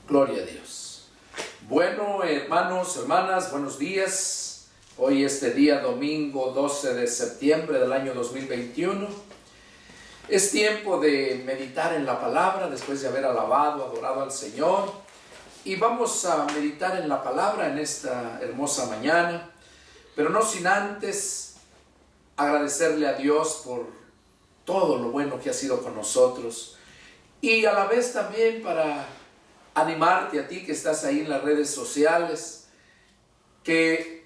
Gloria a Dios. Bueno, hermanos, hermanas, buenos días. Hoy día domingo 12 de septiembre del año 2021. Es tiempo de meditar en la palabra después de haber alabado, adorado al Señor. Y vamos a meditar en la palabra en esta hermosa mañana, pero no sin antes agradecerle a Dios por todo lo bueno que ha sido con nosotros. Y a la vez también para animarte a ti que estás ahí en las redes sociales, que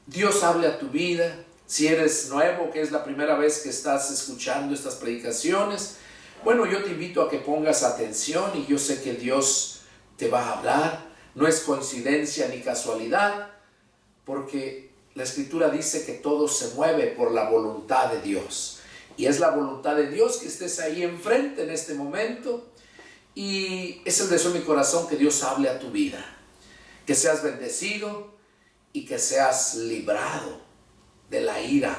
Dios hable a tu vida. Si eres nuevo, que es la primera vez que estás escuchando estas predicaciones, bueno, yo te invito a que pongas atención y yo sé que Dios te va a hablar. No es coincidencia ni casualidad, porque la Escritura dice que todo se mueve por la voluntad de Dios. Y es la voluntad de Dios que estés ahí enfrente en este momento. Y es el deseo de mi corazón que Dios hable a tu vida, que seas bendecido y que seas librado de la ira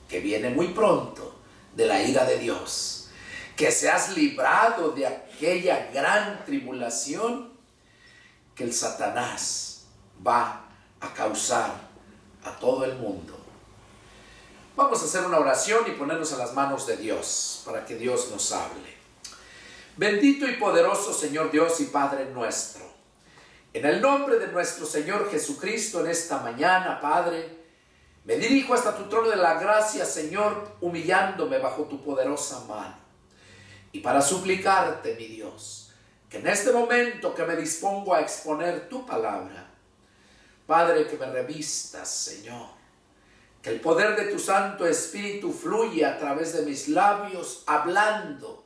que viene muy pronto, de la ira de Dios, que seas librado de aquella gran tribulación que el Satanás va a causar a todo el mundo. Vamos a hacer una oración y ponernos en las manos de Dios para que Dios nos hable. Bendito y poderoso Señor Dios y Padre nuestro, en el nombre de nuestro Señor Jesucristo, en esta mañana, Padre, me dirijo hasta tu trono de la gracia, Señor, humillándome bajo tu poderosa mano. Y para suplicarte, mi Dios, que en este momento que me dispongo a exponer tu palabra, Padre, que me revistas, Señor, que el poder de tu Santo Espíritu fluya a través de mis labios, hablando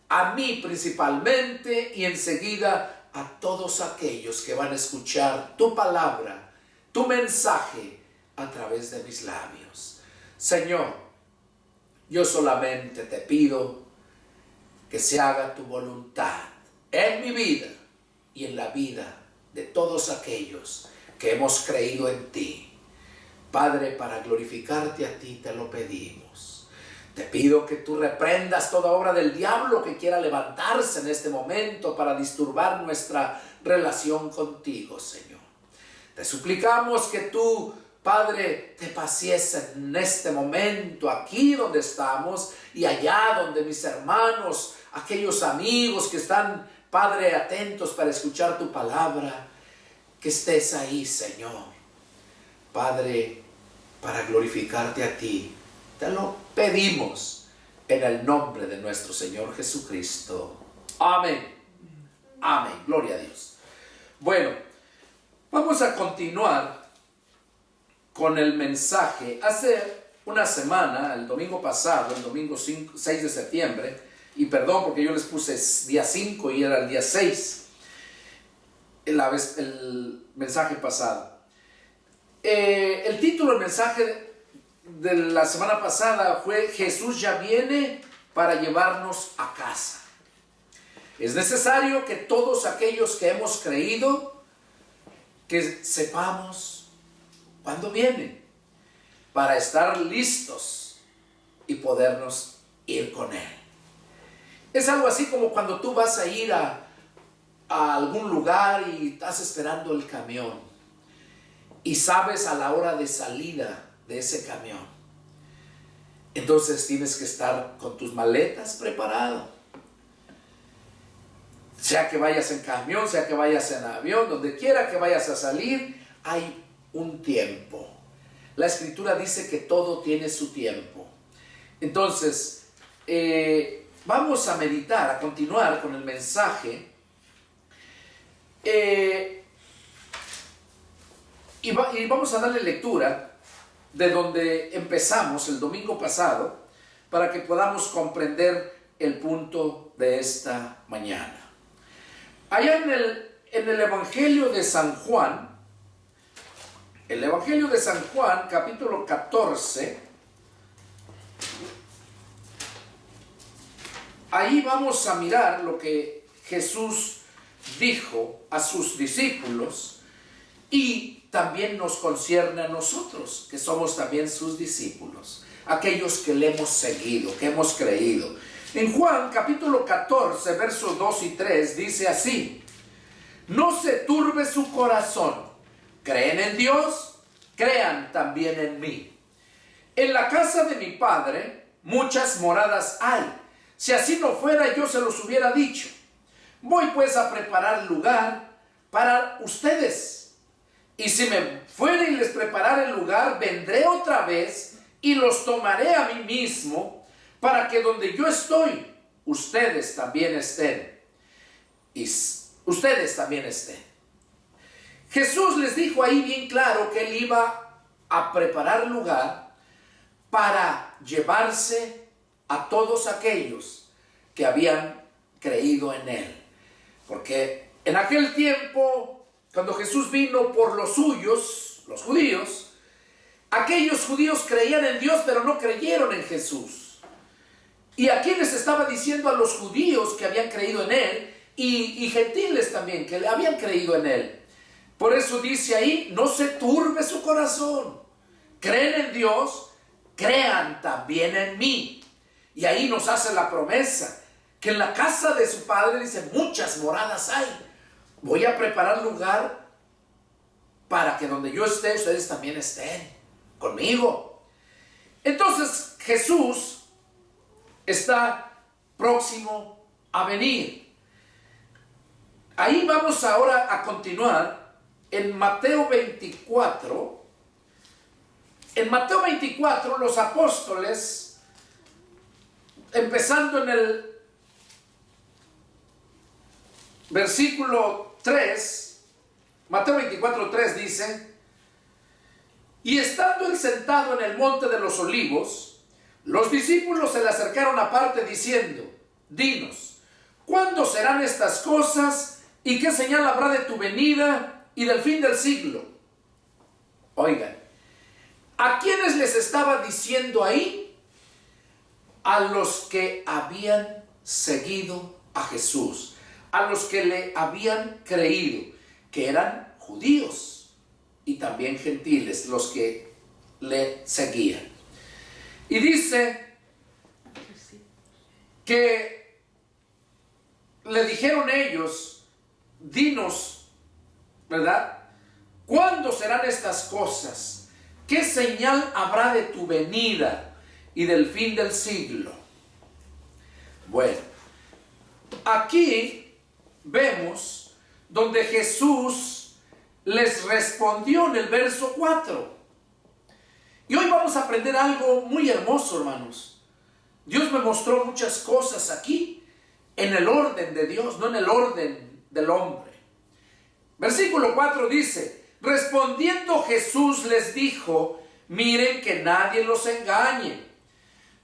a mí principalmente y enseguida a todos aquellos que van a escuchar tu palabra, tu mensaje a través de mis labios. Señor, yo solamente te pido que se haga tu voluntad en mi vida y en la vida de todos aquellos que hemos creído en ti. Padre, para glorificarte a ti te lo pedimos. Te pido que tú reprendas toda obra del diablo que quiera levantarse en este momento para disturbar nuestra relación contigo, Señor. Te suplicamos que tú, Padre, te pacies en este momento, aquí donde estamos y allá donde mis hermanos, aquellos amigos que están, Padre, atentos para escuchar tu palabra, que estés ahí, Señor. Padre, para glorificarte a ti, te lo pedimos en el nombre de nuestro Señor Jesucristo. Amén. Amén. Gloria a Dios. Bueno, vamos a continuar con el mensaje. Hace una semana, el domingo pasado, el domingo 6 de septiembre, y perdón porque yo les puse día 5 y era el día 6, el mensaje pasado. El título del mensaje de la semana pasada fue Jesús ya viene para llevarnos a casa. Es necesario que todos aquellos que hemos creído, que sepamos cuándo viene, para estar listos y podernos ir con Él. Es algo así como cuando tú vas a ir a algún lugar y estás esperando el camión y sabes a la hora de salida de ese camión. Entonces tienes que estar con tus maletas preparado. Sea que vayas en camión, sea que vayas en avión, donde quiera que vayas a salir, hay un tiempo. La Escritura dice que todo tiene su tiempo. Entonces, vamos a meditar, a continuar con el mensaje. Y vamos a darle lectura de donde empezamos el domingo pasado, para que podamos comprender el punto de esta mañana. Allá en el Evangelio de San Juan, el Evangelio de San Juan, capítulo 14, ahí vamos a mirar lo que Jesús dijo a sus discípulos y también nos concierne a nosotros, que somos también sus discípulos, aquellos que le hemos seguido, que hemos creído. En Juan capítulo 14, versos 2 y 3 dice así: no se turbe su corazón, creen en Dios, crean también en mí. En la casa de mi Padre muchas moradas hay. Si así no fuera, yo se los hubiera dicho. Voy pues a preparar lugar para ustedes. Y si me fuera y les preparara el lugar, vendré otra vez y los tomaré a mí mismo, para que donde yo estoy, ustedes también estén. Y ustedes también estén. Jesús les dijo ahí bien claro que Él iba a preparar lugar para llevarse a todos aquellos que habían creído en Él. Porque en aquel tiempo, cuando Jesús vino por los suyos, los judíos, aquellos judíos creían en Dios, pero no creyeron en Jesús. Y aquí les estaba diciendo a los judíos que habían creído en Él, y gentiles también, que le habían creído en Él. Por eso dice ahí, no se turbe su corazón. Creen en Dios, crean también en mí. Y ahí nos hace la promesa, que en la casa de su Padre, dice, muchas moradas hay. Voy a preparar lugar para que donde yo esté, ustedes también estén conmigo. Entonces Jesús está próximo a venir. Ahí vamos ahora a continuar en Mateo 24. En Mateo 24 los apóstoles, empezando en el versículo 3, Mateo 24, 3 dice: y estando él sentado en el monte de los olivos, los discípulos se le acercaron aparte diciendo: dinos, ¿cuándo serán estas cosas? ¿Y qué señal habrá de tu venida y del fin del siglo? Oigan, ¿a quiénes les estaba diciendo ahí? A los que habían seguido a Jesús, a los que le habían creído, que eran judíos y también gentiles, los que le seguían. Y dice que le dijeron ellos: dinos, ¿verdad? ¿Cuándo serán estas cosas? ¿Qué señal habrá de tu venida y del fin del siglo? Bueno, aquí vemos donde Jesús les respondió en el verso 4. Y hoy vamos a aprender algo muy hermoso, hermanos. Dios me mostró muchas cosas aquí en el orden de Dios, no en el orden del hombre. Versículo 4 dice: respondiendo Jesús les dijo: miren que nadie los engañe,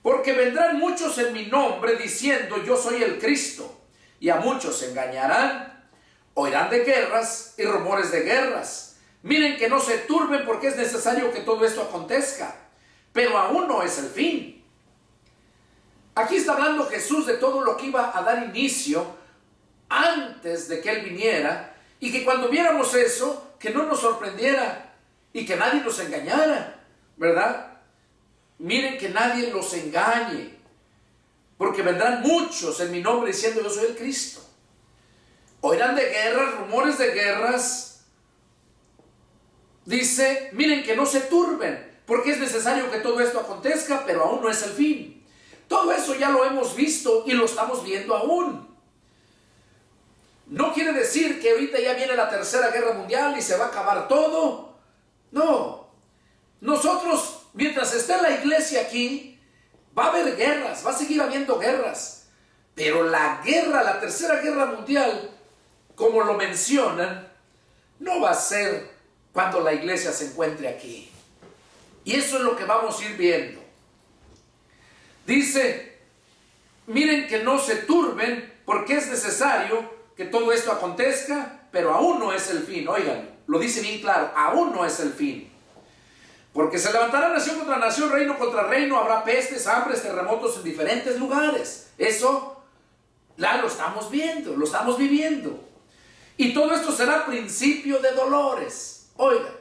porque vendrán muchos en mi nombre diciendo: yo soy el Cristo, y a muchos engañarán. Oirán de guerras y rumores de guerras. Miren que no se turben, porque es necesario que todo esto acontezca, pero aún no es el fin. Aquí está hablando Jesús de todo lo que iba a dar inicio antes de que Él viniera, y que cuando viéramos eso, que no nos sorprendiera y que nadie nos engañara, ¿verdad? Miren que nadie los engañe, porque vendrán muchos en mi nombre diciendo: yo soy el Cristo. Oirán de guerras, rumores de guerras. Dice: miren que no se turben, porque es necesario que todo esto acontezca, pero aún no es el fin. Todo eso ya lo hemos visto y lo estamos viendo aún. No quiere decir que ahorita ya viene la tercera guerra mundial y se va a acabar todo. No. Nosotros, mientras esté la iglesia aquí, va a haber guerras, va a seguir habiendo guerras. Pero la guerra, la tercera guerra mundial, como lo mencionan, no va a ser cuando la iglesia se encuentre aquí. Y eso es lo que vamos a ir viendo. Dice: miren que no se turben, porque es necesario que todo esto acontezca, pero aún no es el fin. Oigan, lo dice bien claro: aún no es el fin. Porque se levantará nación contra nación, reino contra reino, habrá pestes, hambres, terremotos en diferentes lugares. Eso ya lo estamos viendo, lo estamos viviendo. Y todo esto será principio de dolores. Oigan,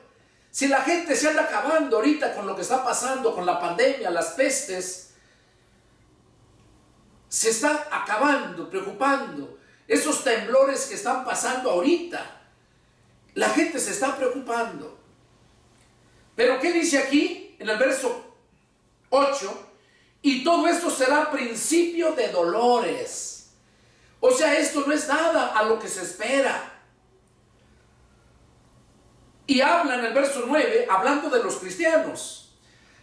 si la gente se anda acabando ahorita con lo que está pasando, con la pandemia, las pestes, se está acabando, preocupando. Esos temblores que están pasando ahorita, la gente se está preocupando. Pero ¿qué dice aquí en el verso 8? Y todo esto será principio de dolores. O sea, esto no es nada a lo que se espera. Y habla en el verso 9, hablando de los cristianos.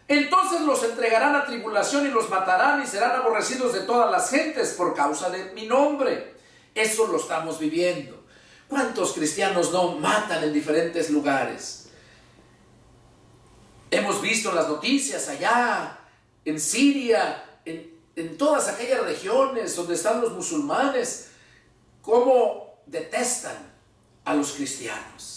Entonces los entregarán a tribulación y los matarán y serán aborrecidos de todas las gentes por causa de mi nombre. Eso lo estamos viviendo. ¿Cuántos cristianos no matan en diferentes lugares? Hemos visto en las noticias allá, en Siria, en todas aquellas regiones donde están los musulmanes, cómo detestan a los cristianos.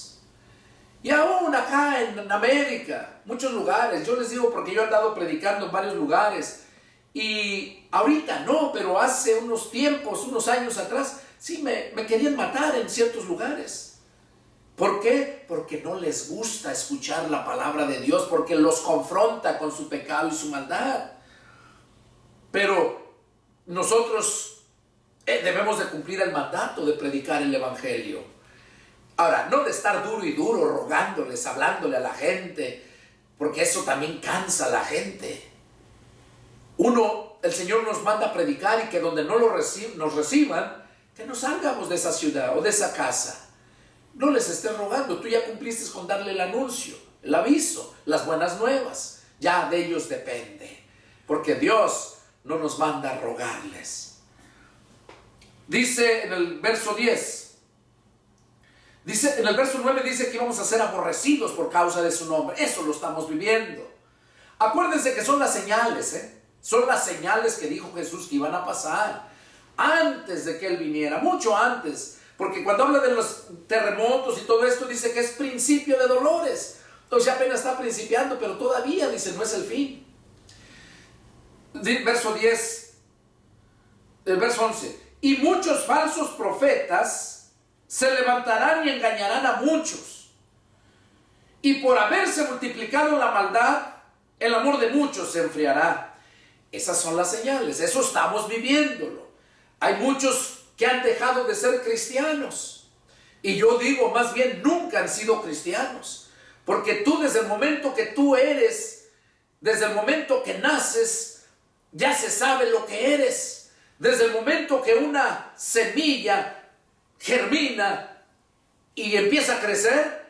Y aún acá en América, muchos lugares, yo les digo porque yo he andado predicando en varios lugares, y ahorita no, pero hace unos tiempos, unos años atrás, sí me querían matar en ciertos lugares. ¿Por qué? Porque no les gusta escuchar la palabra de Dios, porque los confronta con su pecado y su maldad. Pero nosotros debemos de cumplir el mandato de predicar el evangelio. Ahora, no de estar duro y duro, rogándoles, hablándole a la gente, porque eso también cansa a la gente. El Señor nos manda a predicar y que donde no nos reciban, que no salgamos de esa ciudad o de esa casa. No les estés rogando, tú ya cumpliste con darle el anuncio, el aviso, las buenas nuevas. Ya de ellos depende, porque Dios no nos manda a rogarles. Dice en el verso 10, en el verso 9 dice que vamos a ser aborrecidos por causa de su nombre. Eso lo estamos viviendo. Acuérdense que son las señales, son las señales que dijo Jesús que iban a pasar antes de que Él viniera, mucho antes. Porque cuando habla de los terremotos y todo esto, dice que es principio de dolores. Entonces apenas está principiando, pero todavía, dice, no es el fin. Verso 10, el verso 11. Y muchos falsos profetas se levantarán y engañarán a muchos. Y por haberse multiplicado la maldad, el amor de muchos se enfriará. Esas son las señales, eso estamos viviéndolo. Hay muchos que han dejado de ser cristianos. Y yo digo, más bien, nunca han sido cristianos. Porque tú desde el momento que tú eres, desde el momento que naces, ya se sabe lo que eres. Desde el momento que una semilla germina y empieza a crecer,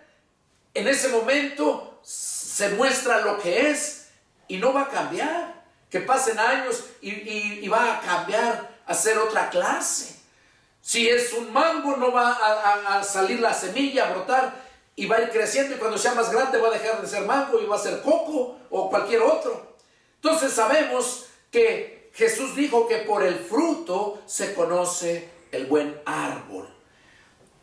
en ese momento se muestra lo que es y no va a cambiar. Que pasen años y va a cambiar a ser otra clase. Si es un mango, no va a salir la semilla, a brotar, y va a ir creciendo, y cuando sea más grande va a dejar de ser mango y va a ser coco o cualquier otro. Entonces sabemos que Jesús dijo que por el fruto se conoce el buen árbol.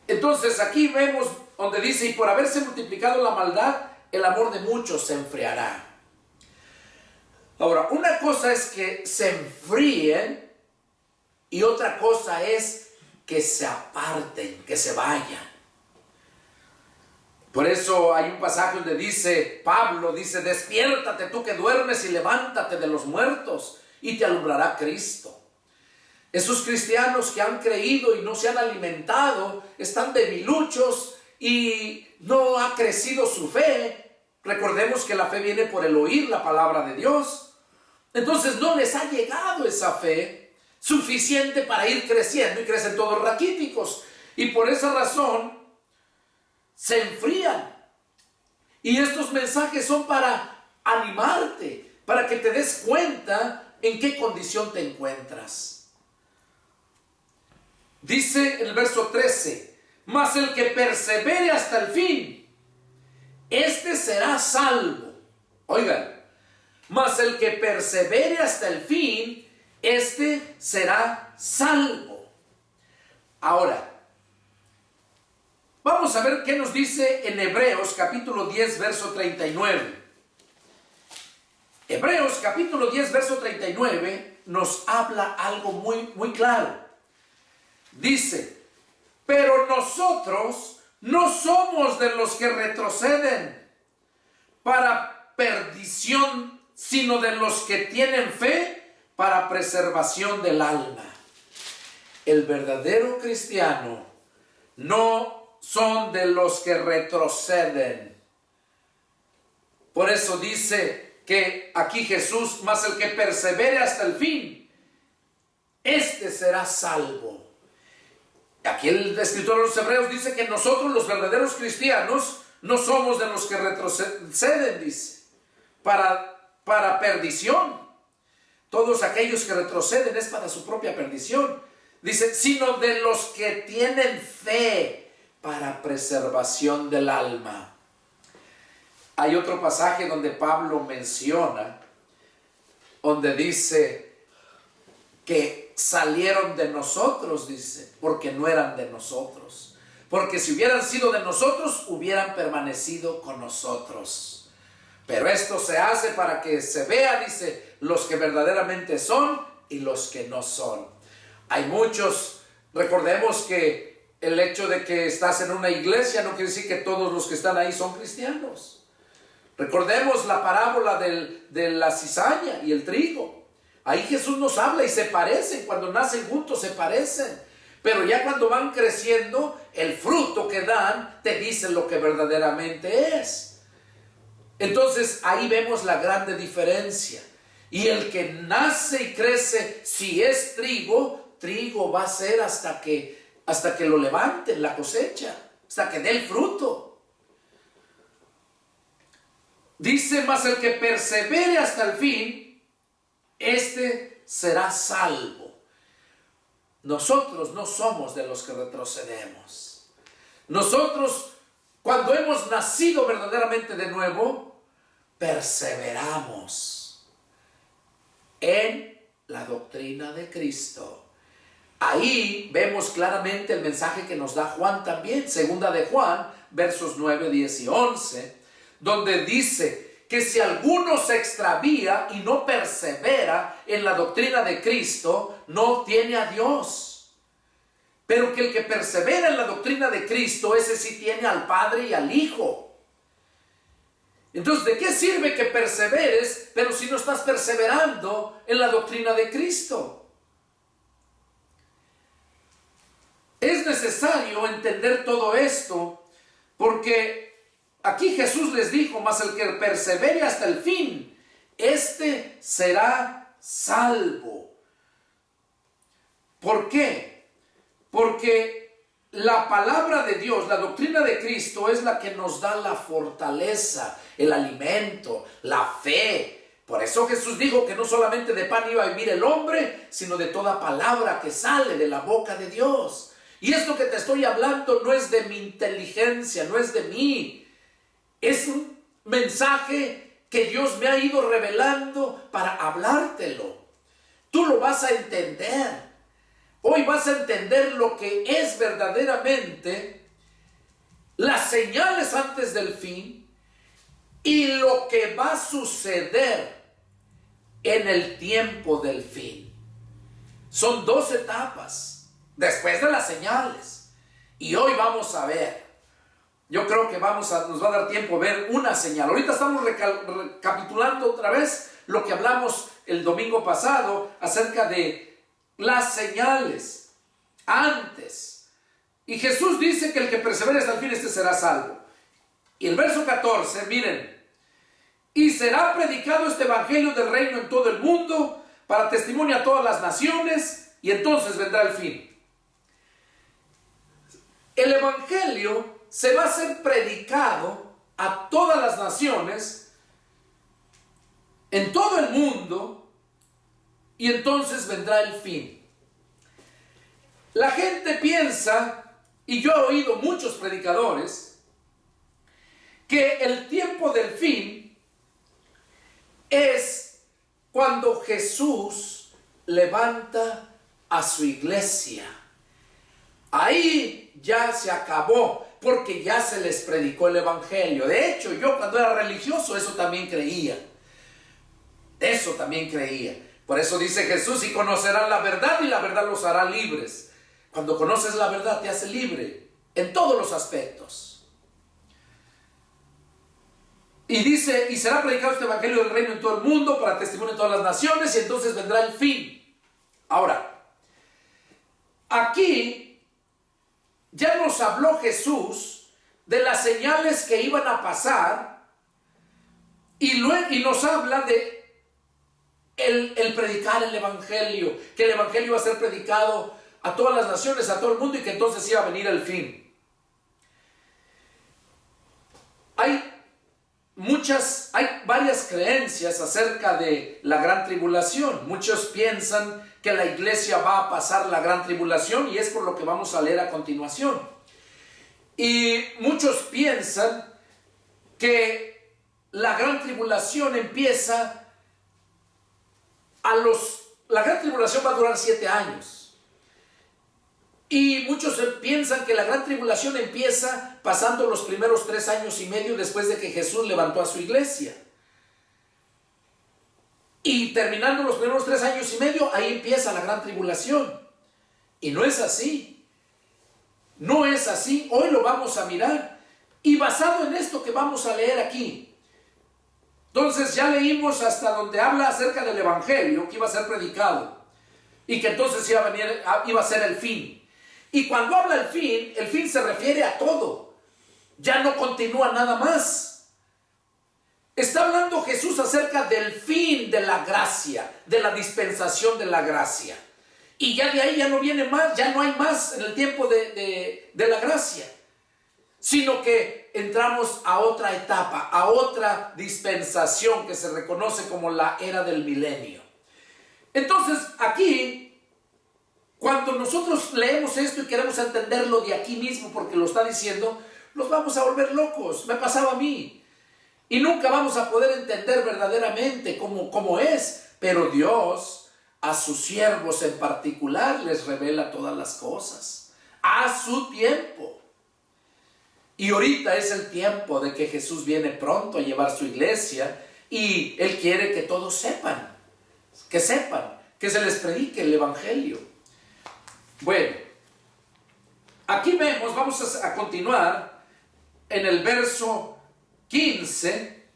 Entonces aquí vemos donde dice, y por haberse multiplicado la maldad, el amor de muchos se enfriará. Ahora, una cosa es que se enfríen y otra cosa es que se aparten, que se vayan. Por eso hay un pasaje donde dice, Pablo dice, despiértate tú que duermes y levántate de los muertos y te alumbrará Cristo. Esos cristianos que han creído y no se han alimentado, están debiluchos y no ha crecido su fe. Recordemos que la fe viene por el oír la palabra de Dios. Entonces no les ha llegado esa fe suficiente para ir creciendo y crecen todos raquíticos. Y por esa razón se enfrían. Y estos mensajes son para animarte, para que te des cuenta en qué condición te encuentras. Dice en el verso 13, mas el que persevere hasta el fin, este será salvo. Oigan, mas el que persevere hasta el fin, este será salvo. Ahora, vamos a ver qué nos dice en Hebreos capítulo 10, verso 39. Hebreos capítulo 10, verso 39 nos habla algo muy claro. Dice, pero nosotros no somos de los que retroceden para perdición, sino de los que tienen fe para preservación del alma. El verdadero cristiano no son de los que retroceden. Por eso dice que aquí Jesús, mas el que persevere hasta el fin, este será salvo. Aquí el escritor de los Hebreos dice que nosotros, los verdaderos cristianos, no somos de los que retroceden, dice, para perdición. Todos aquellos que retroceden es para su propia perdición. Dice, sino de los que tienen fe para preservación del alma. Hay otro pasaje donde Pablo menciona, donde dice que salieron de nosotros, dice, porque no eran de nosotros. Porque si hubieran sido de nosotros, hubieran permanecido con nosotros. Pero esto se hace para que se vea, dice, los que verdaderamente son y los que no son. Hay muchos, recordemos que el hecho de que estás en una iglesia no quiere decir que todos los que están ahí son cristianos. Recordemos la parábola de la cizaña y el trigo. Ahí Jesús nos habla y se parecen, cuando nacen juntos se parecen. Pero ya cuando van creciendo, el fruto que dan te dice lo que verdaderamente es. Entonces ahí vemos la grande diferencia. Y el que nace y crece, si es trigo, trigo va a ser hasta que lo levanten la cosecha, hasta que dé el fruto. Dice, mas el que persevere hasta el fin, este será salvo. Nosotros no somos de los que retrocedemos. Nosotros, cuando hemos nacido verdaderamente de nuevo, perseveramos en la doctrina de Cristo. Ahí vemos claramente el mensaje que nos da Juan también, segunda de Juan, versos 9, 10 y 11, donde dice que si alguno se extravía y no persevera en la doctrina de Cristo, no tiene a Dios. Pero que el que persevera en la doctrina de Cristo, ese sí tiene al Padre y al Hijo. Entonces, ¿de qué sirve que perseveres, pero si no estás perseverando en la doctrina de Cristo? Es necesario entender todo esto, porque aquí Jesús les dijo, mas el que persevere hasta el fin, este será salvo. ¿Por qué? Porque la palabra de Dios, la doctrina de Cristo, es la que nos da la fortaleza, el alimento, la fe. Por eso Jesús dijo que no solamente de pan iba a vivir el hombre, sino de toda palabra que sale de la boca de Dios. Y esto que te estoy hablando no es de mi inteligencia, no es de mí. Es un mensaje que Dios me ha ido revelando para hablártelo. Tú lo vas a entender. Hoy vas a entender lo que es verdaderamente las señales antes del fin y lo que va a suceder en el tiempo del fin. Son 2 etapas después de las señales. Y hoy vamos a ver. Yo creo que nos va a dar tiempo a ver una señal. Ahorita estamos recapitulando otra vez lo que hablamos el domingo pasado acerca de las señales antes. Y Jesús dice que el que persevere hasta el fin, este será salvo. Y el verso 14, miren. Y será predicado este evangelio del reino en todo el mundo para testimonio a todas las naciones, y entonces vendrá el fin. El evangelio se va a ser predicado a todas las naciones, en todo el mundo, y entonces vendrá el fin. La gente piensa, y yo he oído muchos predicadores, que el tiempo del fin es cuando Jesús levanta a su iglesia. Ahí ya se acabó, porque ya se les predicó el evangelio. De hecho, yo cuando era religioso eso también creía. Eso también creía. Por eso dice Jesús, y conocerán la verdad y la verdad los hará libres. Cuando conoces la verdad te hace libre en todos los aspectos. Y dice, y será predicado este evangelio del reino en todo el mundo para testimonio en todas las naciones, y entonces vendrá el fin. Ahora, aquí ya nos habló Jesús de las señales que iban a pasar, y nos habla de el predicar el evangelio, que el evangelio va a ser predicado a todas las naciones, a todo el mundo, y que entonces iba a venir el fin. Hay varias creencias acerca de la gran tribulación. Muchos piensan que la iglesia va a pasar la gran tribulación, y es por lo que vamos a leer a continuación. Y muchos piensan que la gran tribulación empieza la gran tribulación va a durar 7 años. Y muchos piensan que la gran tribulación empieza pasando los primeros 3 años y medio después de que Jesús levantó a su iglesia. Y terminando los primeros 3 años y medio, ahí empieza la gran tribulación. Y no es así. No es así. Hoy lo vamos a mirar. Y basado en esto que vamos a leer aquí. Entonces ya leímos hasta donde habla acerca del evangelio que iba a ser predicado. Y que entonces iba a ser el fin. Y cuando habla el fin se refiere a todo. Ya no continúa nada más. Está hablando Jesús acerca del fin de la gracia, de la dispensación de la gracia. Y ya de ahí ya no viene más, ya no hay más en el tiempo de la gracia. Sino que entramos a otra etapa, a otra dispensación que se reconoce como la era del milenio. Entonces aquí, cuando nosotros leemos esto y queremos entenderlo de aquí mismo porque lo está diciendo, nos vamos a volver locos. Me pasaba a mí. Y nunca vamos a poder entender verdaderamente cómo es. Pero Dios, a sus siervos en particular, les revela todas las cosas. A su tiempo. Y ahorita es el tiempo de que Jesús viene pronto a llevar su iglesia. Y Él quiere que todos sepan. Que se les predique el evangelio. Bueno, aquí vamos a continuar en el verso 15.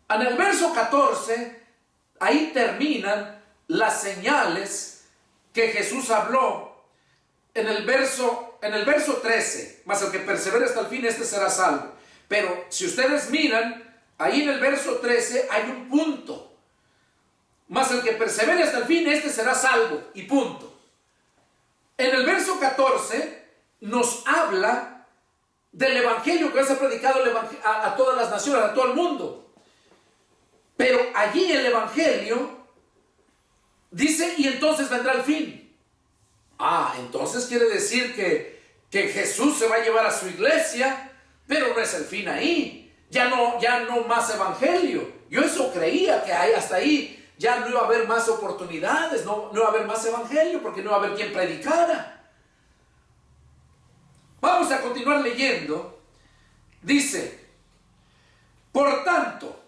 En el verso 14, ahí terminan las señales que Jesús habló. En el verso 13, mas el que persevere hasta el fin, este será salvo. Pero si ustedes miran, ahí en el verso 13 hay un punto. Mas el que persevere hasta el fin, este será salvo, y punto. En el verso 14 nos habla del evangelio que va a ser predicado a todas las naciones, a todo el mundo. Pero allí el evangelio dice, y entonces vendrá el fin. Entonces quiere decir que Jesús se va a llevar a su iglesia, pero no es el fin ahí. Ya no más evangelio. Yo eso creía, que hasta ahí ya no iba a haber más oportunidades, no iba a haber más evangelio, porque no iba a haber quien predicara. Vamos a continuar leyendo. Dice, por tanto,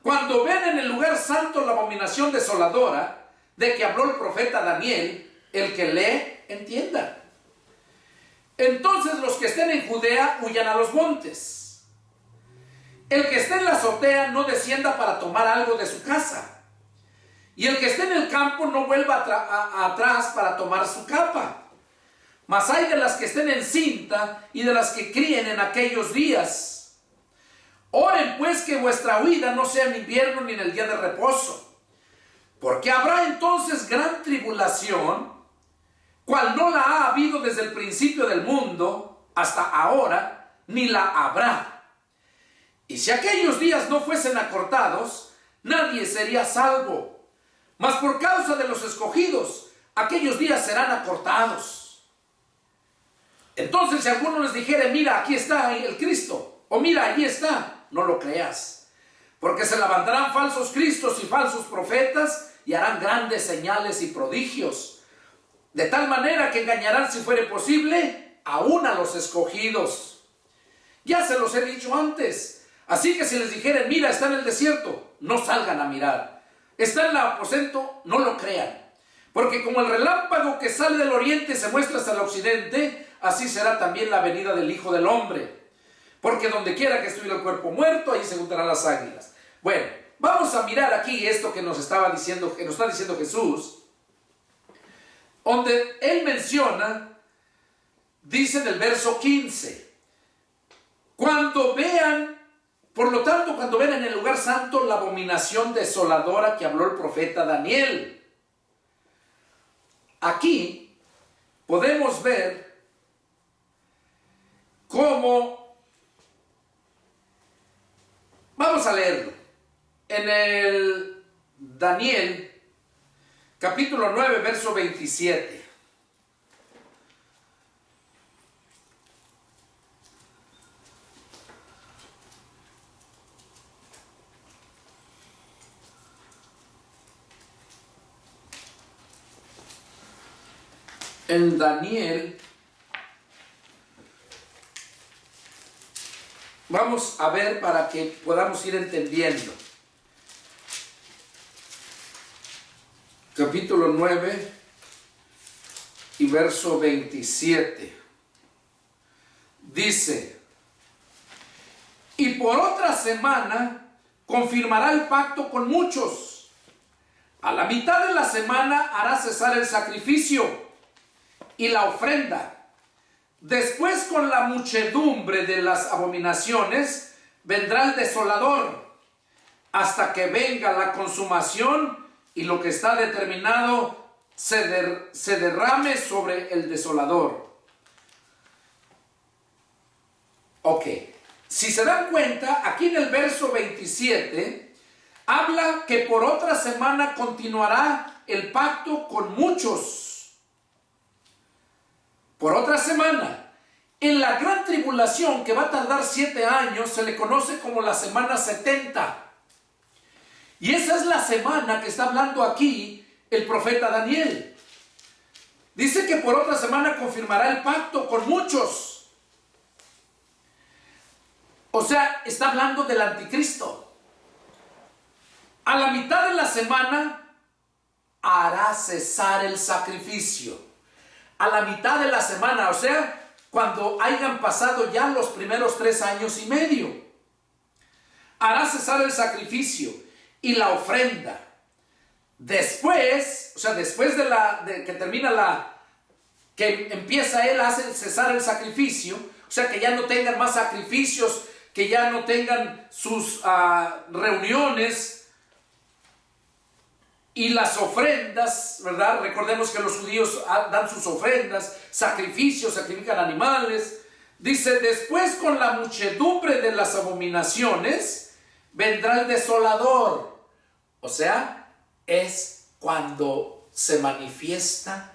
cuando vean en el lugar santo la abominación desoladora, de que habló el profeta Daniel, el que lee, entienda. Entonces los que estén en Judea huyan a los montes. El que esté en la azotea no descienda para tomar algo de su casa. Y el que esté en el campo no vuelva atrás para tomar su capa. Mas hay de las que estén en cinta y de las que críen en aquellos días. Oren pues que vuestra huida no sea en invierno ni en el día de reposo. Porque habrá entonces gran tribulación, cual no la ha habido desde el principio del mundo hasta ahora, ni la habrá. Y si aquellos días no fuesen acortados, nadie sería salvo. Mas por causa de los escogidos, aquellos días serán acortados. Entonces si alguno les dijere, mira, aquí está el Cristo, o mira, allí está, no lo creas. Porque se levantarán falsos cristos y falsos profetas, y harán grandes señales y prodigios, de tal manera que engañarán, si fuere posible, aún a los escogidos. Ya se los he dicho antes. Así que si les dijeren, mira, está en el desierto, no salgan a mirar. Está en el aposento, no lo crean. Porque como el relámpago que sale del oriente se muestra hasta el occidente, así será también la venida del Hijo del Hombre. porque donde quiera que estuviera el cuerpo muerto, ahí se juntarán las águilas. Bueno, vamos a mirar aquí esto que nos está diciendo Jesús, donde él menciona, dice en el verso 15, por lo tanto, cuando vean en el lugar santo la abominación desoladora que habló el profeta Daniel. Aquí podemos ver cómo, vamos a leerlo, en el Daniel, capítulo 9, verso 27. En Daniel, vamos a ver para que podamos ir entendiendo. Capítulo 9 y verso 27. Dice, y por otra semana confirmará el pacto con muchos. A la mitad de la semana hará cesar el sacrificio y la ofrenda. Después, con la muchedumbre de las abominaciones, vendrá el desolador, hasta que venga la consumación y lo que está determinado se derrame sobre el desolador. Ok, si se dan cuenta, aquí en el verso 27, habla que por otra semana continuará el pacto con muchos. Por otra semana. En la gran tribulación, que va a tardar 7 años, se le conoce como la semana 70. Y esa es la semana que está hablando aquí el profeta Daniel. Dice que por otra semana confirmará el pacto con muchos. O sea, está hablando del anticristo. A la mitad de la semana hará cesar el sacrificio. A la mitad de la semana, o sea, cuando hayan pasado ya los primeros 3 años y medio, hará cesar el sacrificio y la ofrenda. Después, o sea, después de que termina que empieza él a hacer cesar el sacrificio, o sea, que ya no tengan más sacrificios, que ya no tengan sus reuniones y las ofrendas, ¿verdad? Recordemos que los judíos dan sus ofrendas, sacrificios, sacrifican animales. Dice, después, con la muchedumbre de las abominaciones, vendrá el desolador. O sea, es cuando se manifiesta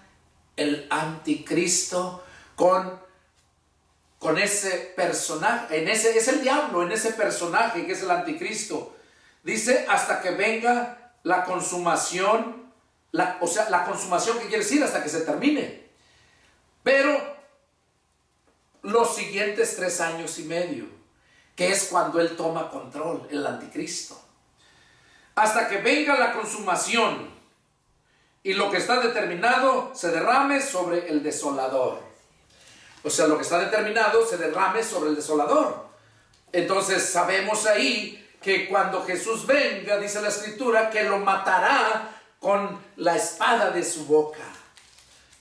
el anticristo con ese personaje, es el diablo en ese personaje que es el anticristo. Dice, hasta que venga la consumación, o sea, la consumación, ¿qué quiere decir? Hasta que se termine. Pero los siguientes 3 años y medio, que es cuando él toma control, el anticristo. Hasta que venga la consumación y lo que está determinado se derrame sobre el desolador. O sea, lo que está determinado se derrame sobre el desolador. Entonces sabemos ahí que cuando Jesús venga, dice la Escritura, que lo matará con la espada de su boca,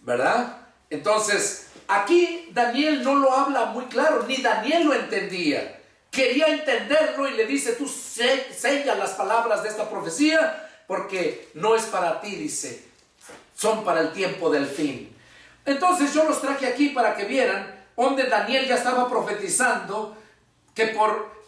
¿verdad? Entonces, aquí Daniel no lo habla muy claro, ni Daniel lo entendía. Quería entenderlo y le dice, tú sella las palabras de esta profecía, porque no es para ti, dice, son para el tiempo del fin. Entonces yo los traje aquí para que vieran donde Daniel ya estaba profetizando que por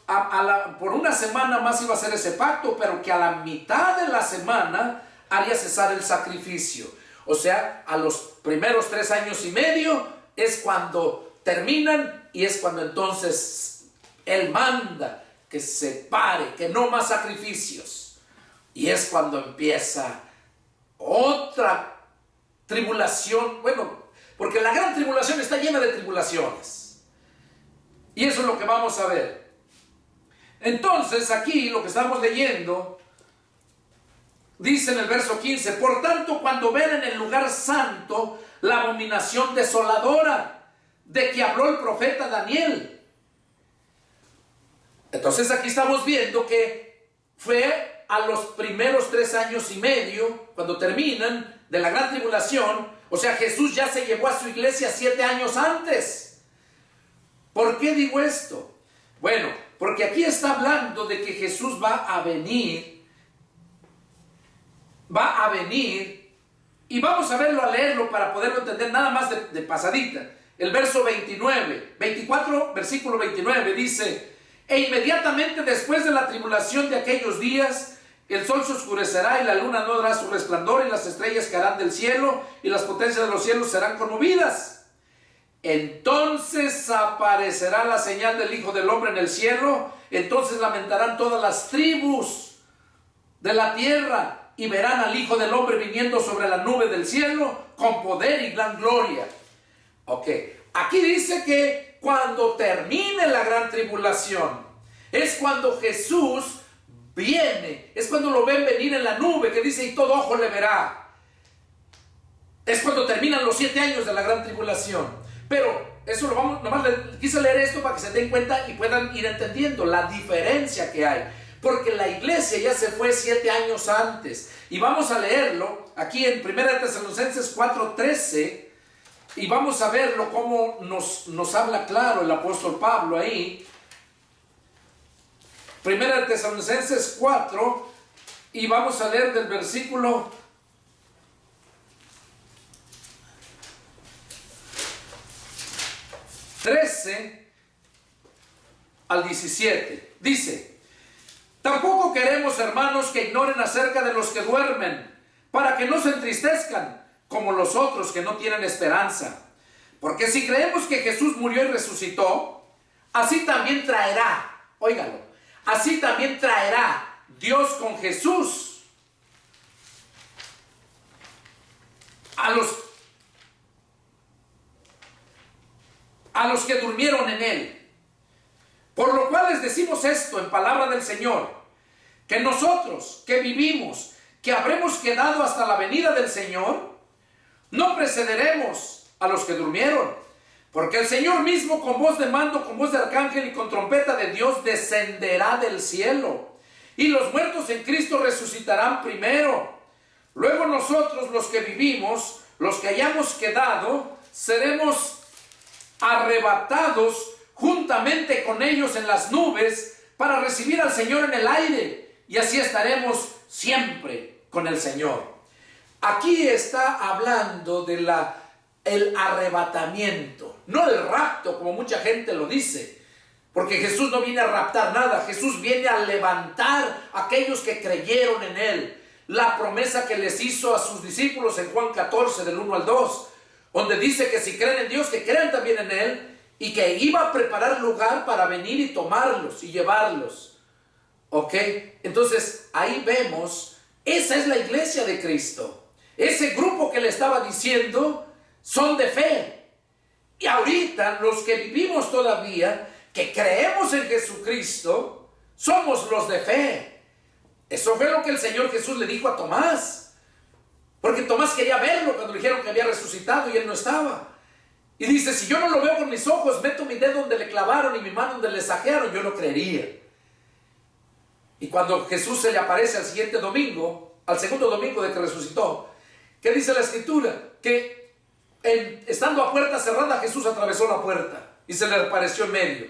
una semana más iba a hacer ese pacto, pero que a la mitad de la semana haría cesar el sacrificio. O sea, a los primeros 3 años y medio es cuando terminan y es cuando entonces él manda que se pare, que no más sacrificios. Y es cuando empieza otra tribulación, bueno, porque la gran tribulación está llena de tribulaciones. Y eso es lo que vamos a ver. Entonces, aquí lo que estamos leyendo, dice en el verso 15, por tanto, cuando vean en el lugar santo la abominación desoladora de que habló el profeta Daniel, Entonces aquí estamos viendo que fue a los primeros 3 años y medio, cuando terminan de la gran tribulación. O sea, Jesús ya se llevó a su iglesia 7 años antes. ¿Por qué digo esto? Bueno, porque aquí está hablando de que Jesús va a venir, y vamos a verlo, a leerlo para poderlo entender nada más de pasadita. El verso 24, versículo 29 dice: e inmediatamente después de la tribulación de aquellos días, el sol se oscurecerá y la luna no dará su resplandor, y las estrellas caerán del cielo, y las potencias de los cielos serán conmovidas. Entonces aparecerá la señal del Hijo del Hombre en el cielo. Entonces lamentarán todas las tribus de la tierra, y verán al Hijo del Hombre viniendo sobre la nube del cielo con poder y gran gloria. Ok, aquí dice que cuando termine la gran tribulación, es cuando Jesús viene, es cuando lo ven venir en la nube, que dice: y todo ojo le verá. Es cuando terminan los 7 años de la gran tribulación. Pero eso lo vamos, nomás quise leer esto para que se den cuenta y puedan ir entendiendo la diferencia que hay. Porque la iglesia ya se fue 7 años antes. Y vamos a leerlo aquí en 1 Tesalonicenses 4:13. Y vamos a verlo cómo nos habla claro el apóstol Pablo ahí. 1 Tesalonicenses 4, y vamos a leer del versículo 13 al 17. Dice: tampoco queremos, hermanos, que ignoren acerca de los que duermen, para que no se entristezcan como los otros que no tienen esperanza. Porque si creemos que Jesús murió y resucitó, así también traerá, óigalo, así también traerá Dios con Jesús a los que durmieron en él. Por lo cual les decimos esto en palabra del Señor, que nosotros que vivimos, que habremos quedado hasta la venida del Señor, no precederemos a los que durmieron. Porque el Señor mismo, con voz de mando, con voz de arcángel y con trompeta de Dios, descenderá del cielo. Y los muertos en Cristo resucitarán primero. Luego nosotros, los que vivimos, los que hayamos quedado, seremos arrebatados juntamente con ellos en las nubes para recibir al Señor en el aire. Y así estaremos siempre con el Señor. Aquí está hablando de el arrebatamiento, no el rapto como mucha gente lo dice, porque Jesús no viene a raptar nada. Jesús viene a levantar a aquellos que creyeron en él. La promesa que les hizo a sus discípulos en Juan 14 del 1 al 2, donde dice que si creen en Dios, que crean también en él, y que iba a preparar lugar para venir y tomarlos y llevarlos. ¿Ok? Entonces ahí vemos, esa es la iglesia de Cristo. Ese grupo que le estaba diciendo son de fe. Y ahorita los que vivimos todavía, que creemos en Jesucristo, somos los de fe. Eso fue lo que el Señor Jesús le dijo a Tomás. Porque Tomás quería verlo cuando le dijeron que había resucitado y él no estaba. Y dice: si yo no lo veo con mis ojos, meto mi dedo donde le clavaron y mi mano donde le sajearon, yo no creería. Y cuando Jesús se le aparece al siguiente domingo, al segundo domingo de que resucitó, ¿qué dice la Escritura? Que estando a puerta cerrada, Jesús atravesó la puerta y se le apareció en medio.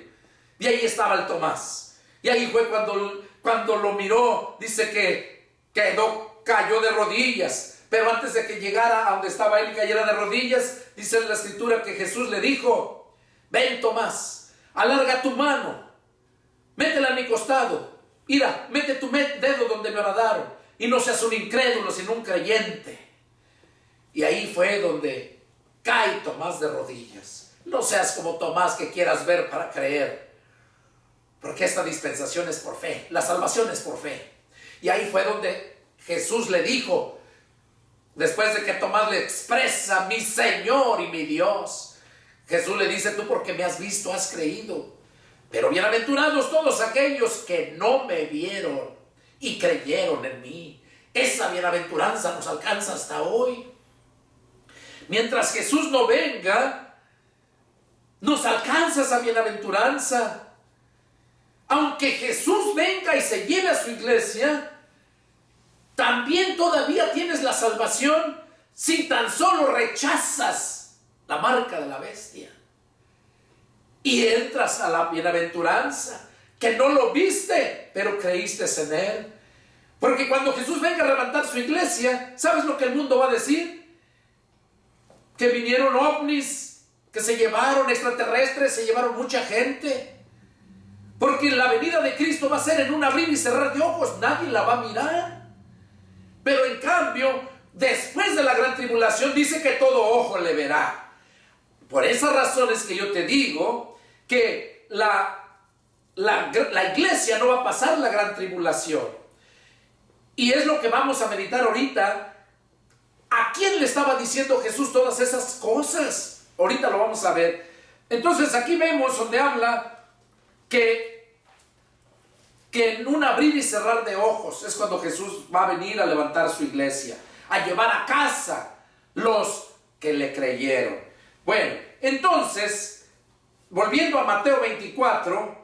Y ahí estaba el Tomás. Y ahí fue cuando lo miró, dice que cayó de rodillas. Pero antes de que llegara a donde estaba él y cayera de rodillas, dice en la Escritura que Jesús le dijo: ven, Tomás, alarga tu mano, métela en mi costado. Mira, mete tu dedo donde me horadaron. Y no seas un incrédulo, sino un creyente. Y ahí fue donde cae Tomás de rodillas. No seas como Tomás, que quieras ver para creer. Porque esta dispensación es por fe. La salvación es por fe. Y ahí fue donde Jesús le dijo, después de que Tomás le expresa: mi Señor y mi Dios. Jesús le dice: tú porque me has visto has creído. Pero bienaventurados todos aquellos que no me vieron y creyeron en mí. Esa bienaventuranza nos alcanza hasta hoy. Mientras Jesús no venga, nos alcanza esa bienaventuranza. aunque Jesús venga y se lleve a su iglesia, también todavía tienes la salvación si tan solo rechazas la marca de la bestia y entras a la bienaventuranza, que no lo viste, pero creíste en él. Porque cuando Jesús venga a levantar su iglesia, ¿sabes lo que el mundo va a decir? Que vinieron ovnis, que se llevaron extraterrestres, se llevaron mucha gente. Porque la venida de Cristo va a ser en un abrir y cerrar de ojos, nadie la va a mirar. Pero en cambio, después de la gran tribulación, dice que todo ojo le verá. Por esas razones que yo te digo que la iglesia no va a pasar la gran tribulación. Y es lo que vamos a meditar ahorita. ¿A quién le estaba diciendo Jesús todas esas cosas? Ahorita lo vamos a ver. Entonces aquí vemos donde habla que en un abrir y cerrar de ojos es cuando Jesús va a venir a levantar su iglesia, a llevar a casa los que le creyeron. Bueno, entonces, volviendo a Mateo 24,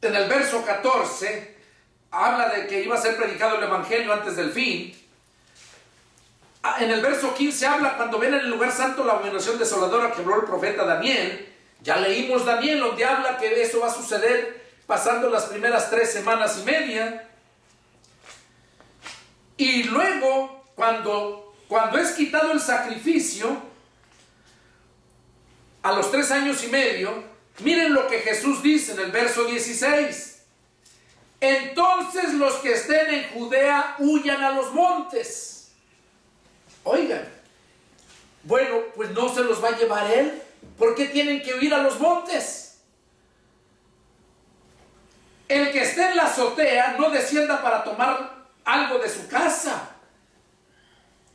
en el verso 14, habla de que iba a ser predicado el evangelio antes del fin. En el verso 15 habla cuando ven en el lugar santo la abominación desoladora que habló el profeta Daniel. Ya leímos Daniel, donde habla que eso va a suceder pasando las primeras 3 semanas y media. Y luego, cuando es quitado el sacrificio, a los 3 años y medio, miren lo que Jesús dice en el verso 16. Entonces los que estén en Judea huyan a los montes. Oigan, bueno, pues no se los va a llevar él. ¿Por qué tienen que huir a los montes? El que esté en la azotea no descienda para tomar algo de su casa.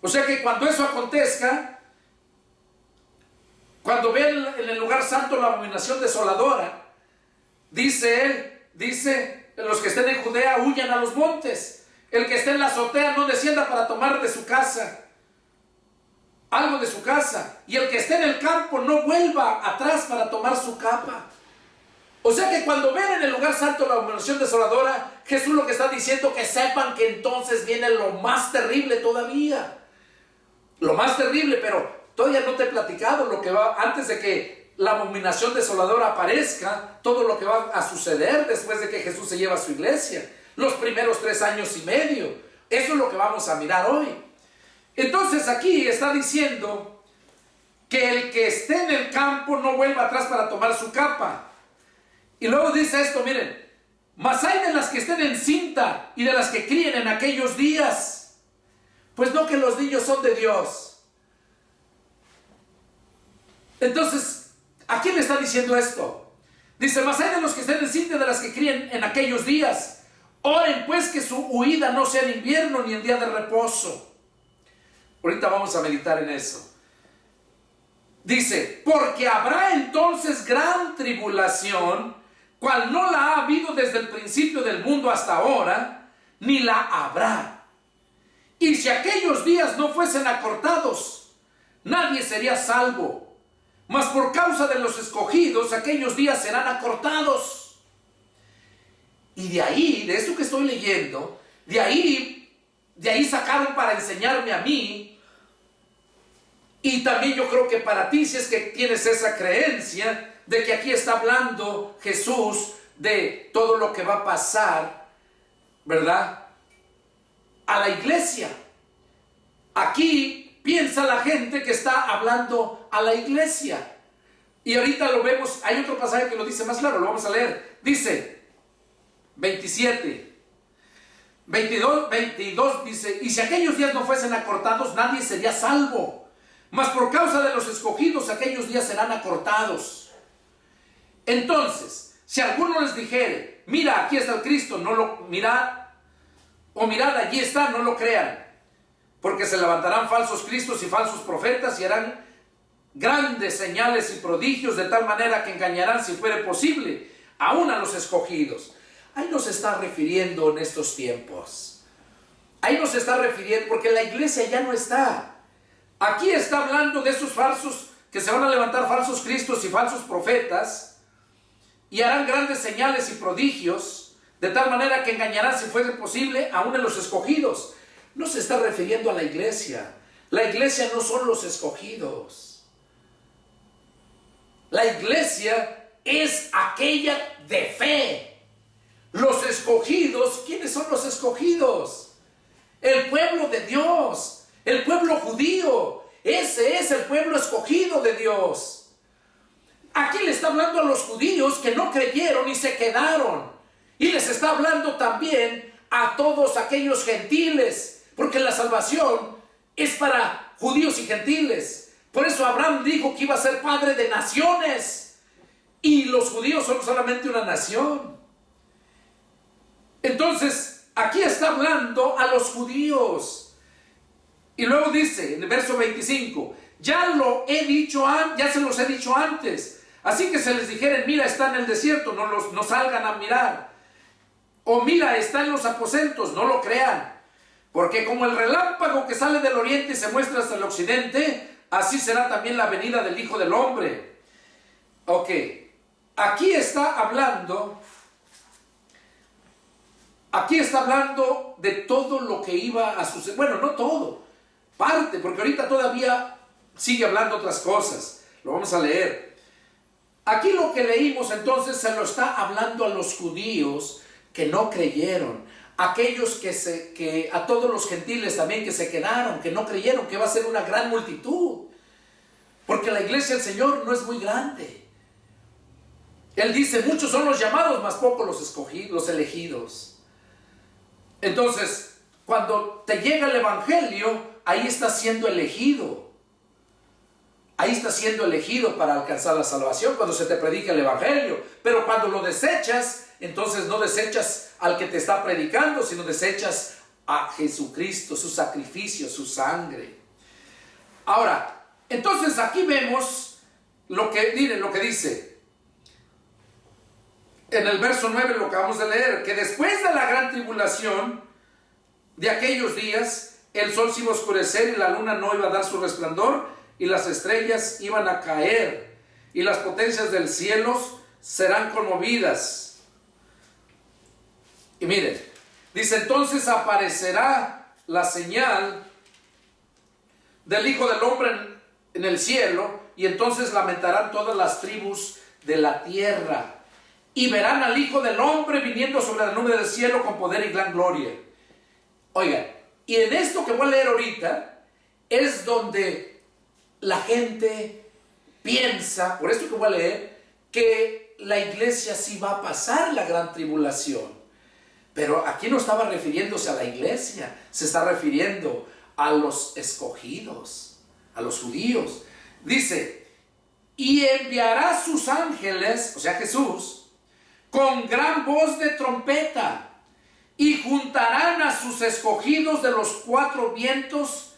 O sea que cuando eso acontezca, cuando vean en el lugar santo la abominación desoladora, dice los que estén en Judea huyan a los montes. El que esté en la azotea no descienda para tomar de su casa algo de su casa. Y el que esté en el campo no vuelva atrás para tomar su capa. O sea que cuando ven en el lugar santo la abominación desoladora, Jesús lo que está diciendo, que sepan que entonces viene lo más terrible todavía. Lo más terrible, pero todavía no te he platicado lo que va antes de que la abominación desoladora aparezca, todo lo que va a suceder después de que Jesús se lleva a su iglesia. Los primeros 3 años y medio. Eso es lo que vamos a mirar hoy. Entonces aquí está diciendo que el que esté en el campo no vuelva atrás para tomar su capa. Y luego dice esto, miren, mas hay de las que estén en cinta y de las que críen en aquellos días, pues no que los niños son de Dios. Entonces, ¿a quién le está diciendo esto? Dice, mas hay de los que estén en cinta y de las que críen en aquellos días. Oren pues que su huida no sea en invierno ni en día de reposo. Ahorita vamos a meditar en eso. Dice, porque habrá entonces gran tribulación, cual no la ha habido desde el principio del mundo hasta ahora, ni la habrá. Y si aquellos días no fuesen acortados, nadie sería salvo. Mas por causa de los escogidos, aquellos días serán acortados. Y de ahí, de esto que estoy leyendo, de ahí sacaron para enseñarme a mí. Y también yo creo que para ti, si es que tienes esa creencia de que aquí está hablando Jesús de todo lo que va a pasar, ¿verdad? A la iglesia. Aquí piensa la gente que está hablando a la iglesia. Y ahorita lo vemos, hay otro pasaje que lo dice más claro, lo vamos a leer. Dice, 27, 22 dice, y si aquellos días no fuesen acortados, nadie sería salvo. Mas por causa de los escogidos, aquellos días serán acortados. Entonces, si alguno les dijere, mira, aquí está el Cristo, no lo mirad, o mirad, allí está, no lo crean, porque se levantarán falsos cristos y falsos profetas y harán grandes señales y prodigios de tal manera que engañarán, si fuere posible, aún a los escogidos. Ahí nos está refiriendo en estos tiempos. Ahí nos está refiriendo, porque la iglesia ya no está. Aquí está hablando de esos falsos, que se van a levantar falsos cristos y falsos profetas, y harán grandes señales y prodigios, de tal manera que engañarán, si fuese posible, aún a los escogidos. No se está refiriendo a la iglesia. La iglesia no son los escogidos. La iglesia es aquella de fe. Los escogidos, ¿quiénes son los escogidos? El pueblo de Dios, el pueblo judío. Ese es el pueblo escogido de Dios. Aquí le está hablando a los judíos que no creyeron y se quedaron. Y les está hablando también a todos aquellos gentiles, porque la salvación es para judíos y gentiles. Por eso Abraham dijo que iba a ser padre de naciones, y los judíos son solamente una nación. Entonces, aquí está hablando a los judíos. Y luego dice, en el verso 25, ya se los he dicho antes. Así que se les dijeren, mira, está en el desierto, no salgan a mirar. O mira, está en los aposentos, no lo crean. Porque como el relámpago que sale del oriente y se muestra hasta el occidente, así será también la venida del Hijo del Hombre. Ok, aquí está hablando de todo lo que iba a suceder. Bueno, no todo, parte, porque ahorita todavía sigue hablando otras cosas. Lo vamos a leer. Aquí lo que leímos entonces se lo está hablando a los judíos que no creyeron, aquellos a todos los gentiles también que se quedaron, que no creyeron, que va a ser una gran multitud, porque la iglesia del Señor no es muy grande. Él dice, muchos son los llamados, mas pocos los escogidos, los elegidos. Entonces, cuando te llega el evangelio, ahí estás siendo elegido. Ahí estás siendo elegido para alcanzar la salvación cuando se te predica el evangelio. Pero cuando lo desechas, entonces no desechas al que te está predicando, sino desechas a Jesucristo, su sacrificio, su sangre. Ahora, entonces aquí vemos lo que dice en el verso 9, lo que acabamos de leer, que después de la gran tribulación de aquellos días, el sol se iba a oscurecer y la luna no iba a dar su resplandor, y las estrellas iban a caer, y las potencias del cielo serán conmovidas. Y miren, dice, entonces aparecerá la señal del Hijo del Hombre en el cielo, y entonces lamentarán todas las tribus de la tierra, y verán al Hijo del Hombre viniendo sobre la nube del cielo con poder y gran gloria. Oigan, y en esto que voy a leer ahorita, es donde la gente piensa, por esto que voy a leer, que la iglesia sí va a pasar la gran tribulación. Pero aquí no estaba refiriéndose a la iglesia, se está refiriendo a los escogidos, a los judíos. Dice, y enviará sus ángeles, o sea Jesús, con gran voz de trompeta, y juntarán a sus escogidos de los cuatro vientos,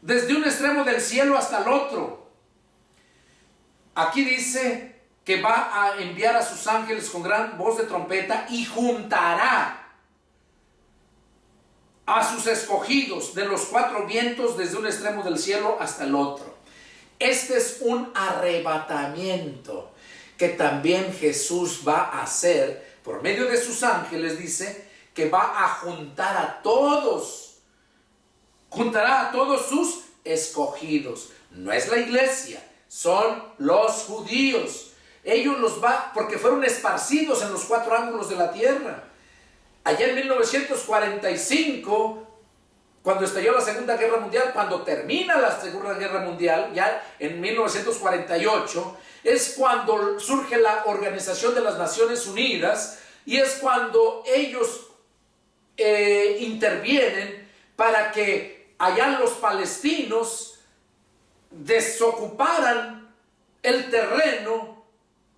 desde un extremo del cielo hasta el otro. Aquí dice que va a enviar a sus ángeles con gran voz de trompeta y juntará a sus escogidos de los cuatro vientos desde un extremo del cielo hasta el otro. Este es un arrebatamiento que también Jesús va a hacer por medio de sus ángeles. Dice que va a juntará a todos sus escogidos. No es la iglesia, son los judíos. Ellos porque fueron esparcidos en los cuatro ángulos de la tierra. Allá en 1945, cuando estalló la Segunda Guerra Mundial, cuando termina la Segunda Guerra Mundial, ya en 1948, es cuando surge la Organización de las Naciones Unidas, y es cuando ellos intervienen para que allá los palestinos desocuparan el terreno,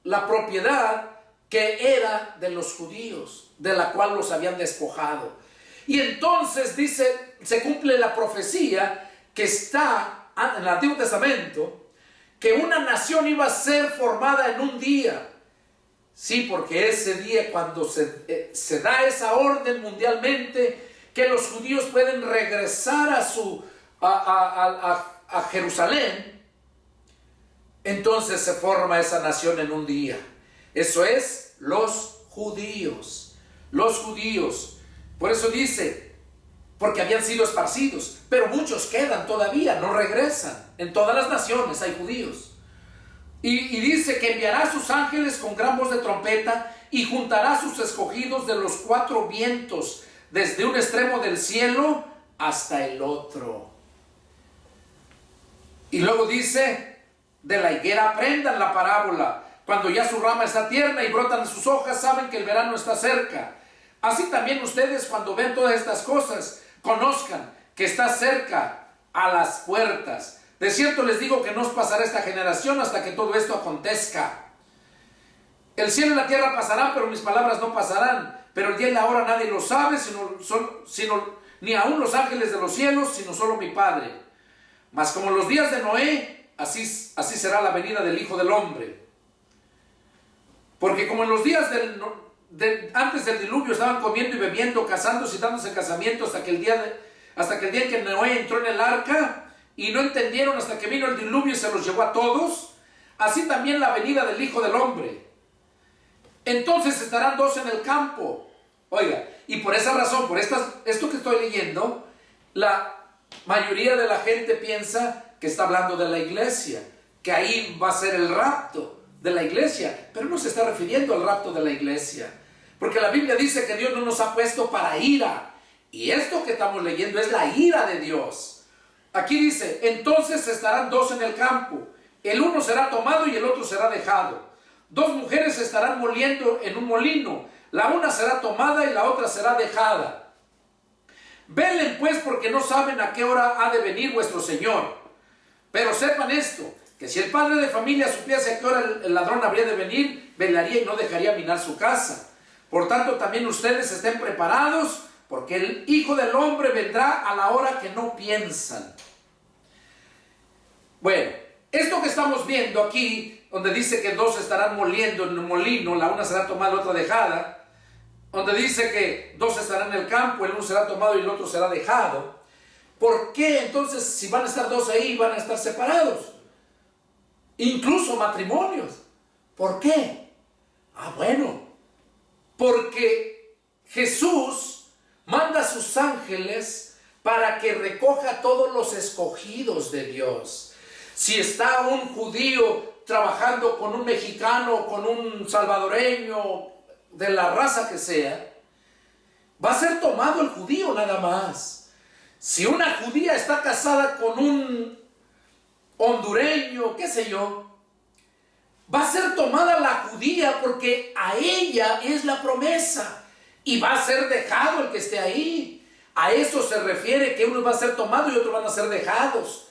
la propiedad que era de los judíos, de la cual los habían despojado. Y entonces dice, se cumple la profecía que está en el Antiguo Testamento, que una nación iba a ser formada en un día. Sí, porque ese día, cuando se da esa orden mundialmente, que los judíos pueden regresar a Jerusalén, entonces se forma esa nación en un día. Eso es, los judíos. Los judíos. Por eso dice, porque habían sido esparcidos, pero muchos quedan todavía, no regresan. En todas las naciones hay judíos. Y dice que enviará a sus ángeles con gran voz de trompeta y juntará a sus escogidos de los cuatro vientos, desde un extremo del cielo hasta el otro. Y luego dice, de la higuera aprendan la parábola. Cuando ya su rama está tierna y brotan sus hojas, saben que el verano está cerca. Así también ustedes, cuando ven todas estas cosas, conozcan que está cerca a las puertas. De cierto les digo que no os pasará esta generación hasta que todo esto acontezca. El cielo y la tierra pasarán, pero mis palabras no pasarán. Pero el día y la hora nadie lo sabe, ni aun los ángeles de los cielos, sino solo mi Padre. Mas como en los días de Noé, así será la venida del Hijo del Hombre. Porque como en los días antes del diluvio estaban comiendo y bebiendo, casándose y dándose casamiento hasta que el día en que Noé entró en el arca, y no entendieron hasta que vino el diluvio y se los llevó a todos, así también la venida del Hijo del Hombre. Entonces estarán dos en el campo. Oiga, y por esa razón, por esto que estoy leyendo, la mayoría de la gente piensa que está hablando de la iglesia, que ahí va a ser el rapto de la iglesia, pero no se está refiriendo al rapto de la iglesia, porque la Biblia dice que Dios no nos ha puesto para ira, y esto que estamos leyendo es la ira de Dios. Aquí dice, entonces estarán dos en el campo, el uno será tomado y el otro será dejado. Dos mujeres estarán moliendo en un molino, la una será tomada y la otra será dejada. Velen pues, porque no saben a qué hora ha de venir vuestro Señor. Pero sepan esto, que si el padre de familia supiese a qué hora el ladrón habría de venir, velaría y no dejaría minar su casa. Por tanto, también ustedes estén preparados, porque el Hijo del Hombre vendrá a la hora que no piensan. Bueno, esto que estamos viendo aquí, donde dice que dos estarán moliendo en un molino, la una será tomada y la otra dejada, donde dice que dos estarán en el campo, el uno será tomado y el otro será dejado. ¿Por qué entonces, si van a estar dos ahí, van a estar separados? Incluso matrimonios. ¿Por qué? Bueno, porque Jesús manda a sus ángeles para que recoja a todos los escogidos de Dios. Si está un judío trabajando con un mexicano, con un salvadoreño, de la raza que sea, va a ser tomado el judío nada más. Si una judía está casada con un hondureño, qué sé yo, va a ser tomada la judía porque a ella es la promesa. Y va a ser dejado el que esté ahí. A eso se refiere, que uno va a ser tomado y otros van a ser dejados.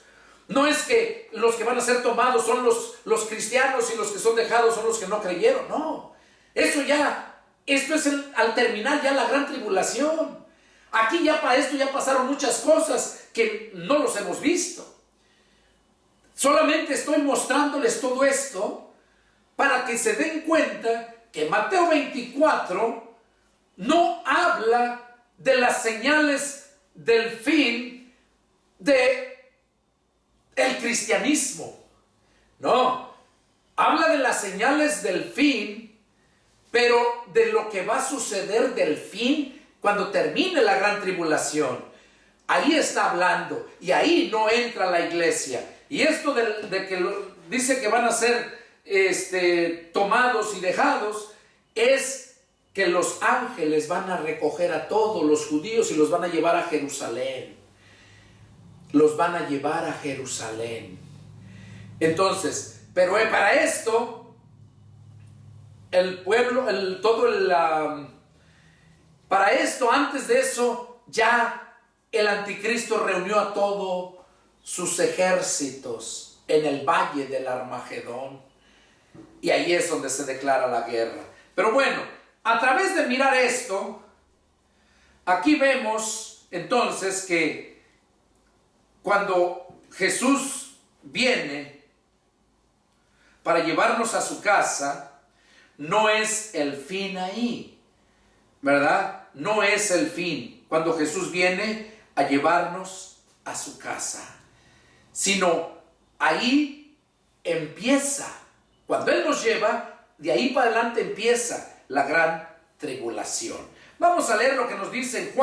No es que los que van a ser tomados son los cristianos y los que son dejados son los que no creyeron. No, esto es al terminar ya la gran tribulación. Aquí ya para esto ya pasaron muchas cosas que no los hemos visto. Solamente estoy mostrándoles todo esto para que se den cuenta que Mateo 24 no habla de las señales del fin del cristianismo. No, habla de las señales del fin, pero de lo que va a suceder del fin cuando termine la gran tribulación. Ahí está hablando, y ahí no entra la iglesia. Y esto de que dice que van a ser tomados y dejados, es que los ángeles van a recoger a todos los judíos y los van a llevar a Jerusalén. Los van a llevar a Jerusalén. Entonces, pero para esto, el pueblo, para esto, antes de eso, ya el anticristo reunió a todos sus ejércitos en el valle del Armagedón. Y ahí es donde se declara la guerra. Pero bueno, a través de mirar esto, aquí vemos entonces que cuando Jesús viene para llevarnos a su casa, no es el fin ahí, ¿verdad? No es el fin cuando Jesús viene a llevarnos a su casa, sino ahí empieza. Cuando Él nos lleva, de ahí para adelante empieza la gran tribulación. Vamos a leer lo que nos dice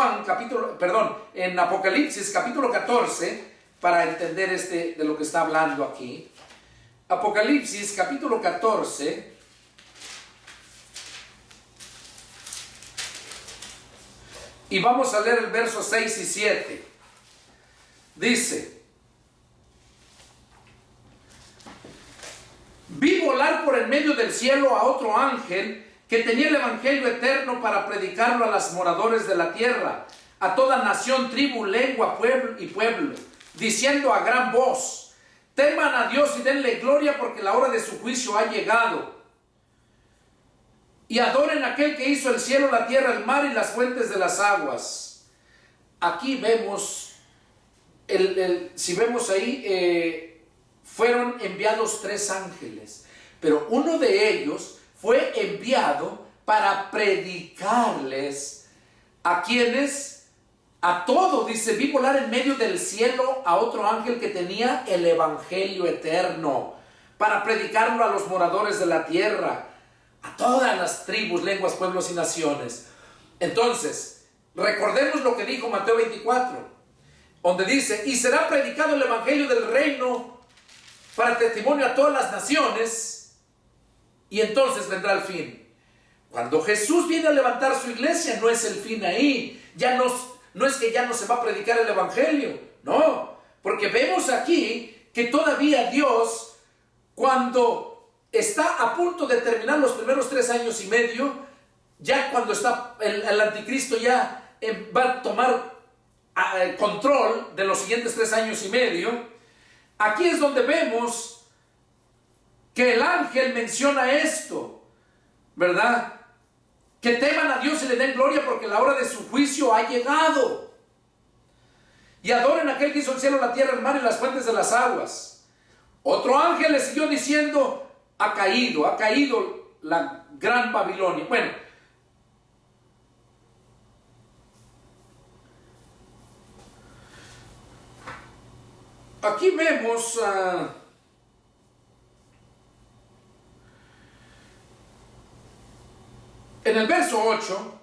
en Apocalipsis capítulo 14 para entender de lo que está hablando aquí. Apocalipsis capítulo 14. Y vamos a leer el verso 6 y 7. Dice: vi volar por el medio del cielo a otro ángel que tenía el evangelio eterno para predicarlo a los moradores de la tierra, a toda nación, tribu, lengua, pueblo, diciendo a gran voz: teman a Dios y denle gloria, porque la hora de su juicio ha llegado. Y adoren a aquel que hizo el cielo, la tierra, el mar y las fuentes de las aguas. Aquí vemos, si vemos ahí, fueron enviados 3 ángeles, pero uno de ellos fue enviado para predicarles a quienes, a todos. Dice: vi volar en medio del cielo a otro ángel que tenía el evangelio eterno, para predicarlo a los moradores de la tierra, a todas las tribus, lenguas, pueblos y naciones. Entonces, recordemos lo que dijo Mateo 24, donde dice: y será predicado el evangelio del reino para testimonio a todas las naciones, y entonces vendrá el fin. Cuando Jesús viene a levantar su iglesia, no es el fin ahí. No es que ya no se va a predicar el evangelio, no, porque vemos aquí que todavía Dios, cuando está a punto de terminar los primeros 3 años y medio, ya cuando está el anticristo ya va a tomar control de los siguientes 3 años y medio, aquí es donde vemos que el ángel menciona esto, ¿verdad? Que teman a Dios y le den gloria, porque la hora de su juicio ha llegado. Y adoren a aquel que hizo el cielo, la tierra, el mar y las fuentes de las aguas. Otro ángel le siguió diciendo: ha caído la gran Babilonia. Bueno, aquí vemos en el verso 8,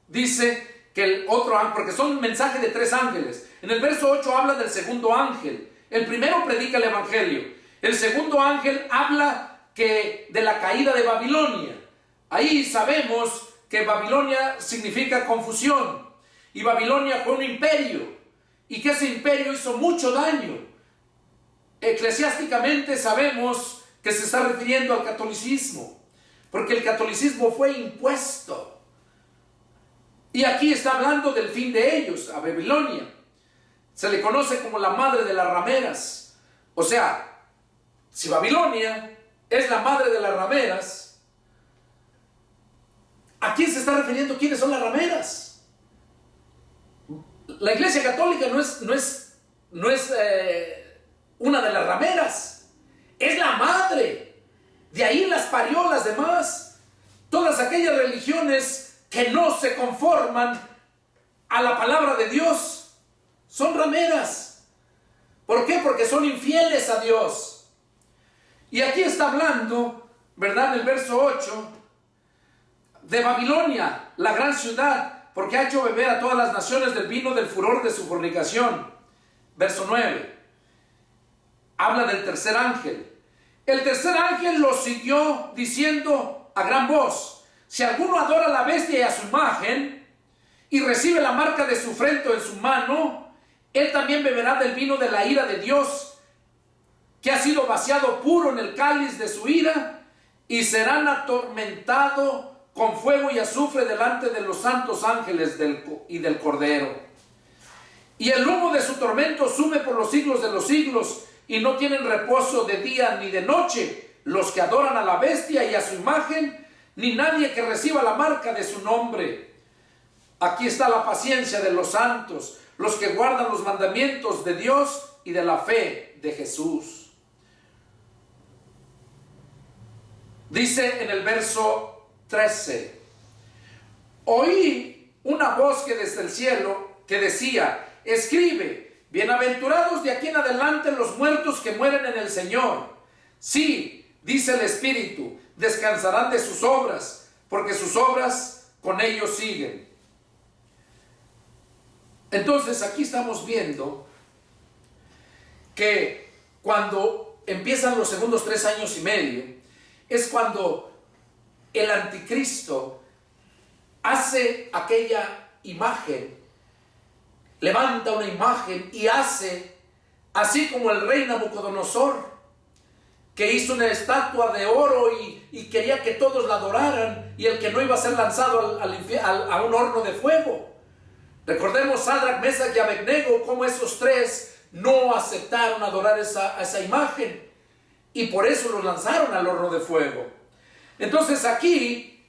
dice que el otro ángel, porque son mensajes de 3 ángeles. En el verso 8 habla del segundo ángel. El primero predica el evangelio. El segundo ángel habla de la caída de Babilonia. Ahí sabemos que Babilonia significa confusión, y Babilonia fue un imperio, y que ese imperio hizo mucho daño. Eclesiásticamente sabemos que se está refiriendo al catolicismo, porque el catolicismo fue impuesto, y aquí está hablando del fin de ellos. A Babilonia se le conoce como la madre de las rameras. O sea, si Babilonia es la madre de las rameras, ¿a quién se está refiriendo? ¿Quiénes son las rameras? La Iglesia Católica no es una de las rameras, es la madre. De ahí las parió las demás. Todas aquellas religiones que no se conforman a la palabra de Dios son rameras. ¿Por qué? Porque son infieles a Dios. Y aquí está hablando, ¿verdad?, en el verso 8, de Babilonia, la gran ciudad, porque ha hecho beber a todas las naciones del vino del furor de su fornicación. Verso 9, habla del tercer ángel. El tercer ángel lo siguió diciendo a gran voz: si alguno adora a la bestia y a su imagen, y recibe la marca de su frente o en su mano, él también beberá del vino de la ira de Dios, que ha sido vaciado puro en el cáliz de su ira, y serán atormentados con fuego y azufre delante de los santos ángeles y del Cordero. Y el humo de su tormento sube por los siglos de los siglos, y no tienen reposo de día ni de noche los que adoran a la bestia y a su imagen, ni nadie que reciba la marca de su nombre. Aquí está la paciencia de los santos, los que guardan los mandamientos de Dios y de la fe de Jesús. Dice en el verso 13: oí una voz que desde el cielo que decía: escribe, bienaventurados de aquí en adelante los muertos que mueren en el Señor. Sí, dice el Espíritu, descansarán de sus obras, porque sus obras con ellos siguen. Entonces aquí estamos viendo que cuando empiezan los segundos 3 años y medio, es cuando el anticristo hace aquella imagen, levanta una imagen y hace, así como el rey Nabucodonosor, que hizo una estatua de oro y quería que todos la adoraran, y el que no iba a ser lanzado a un horno de fuego. Recordemos Sadrach, Mesach y Abednego, cómo esos tres no aceptaron adorar esa imagen, y por eso los lanzaron al horno de fuego. Entonces aquí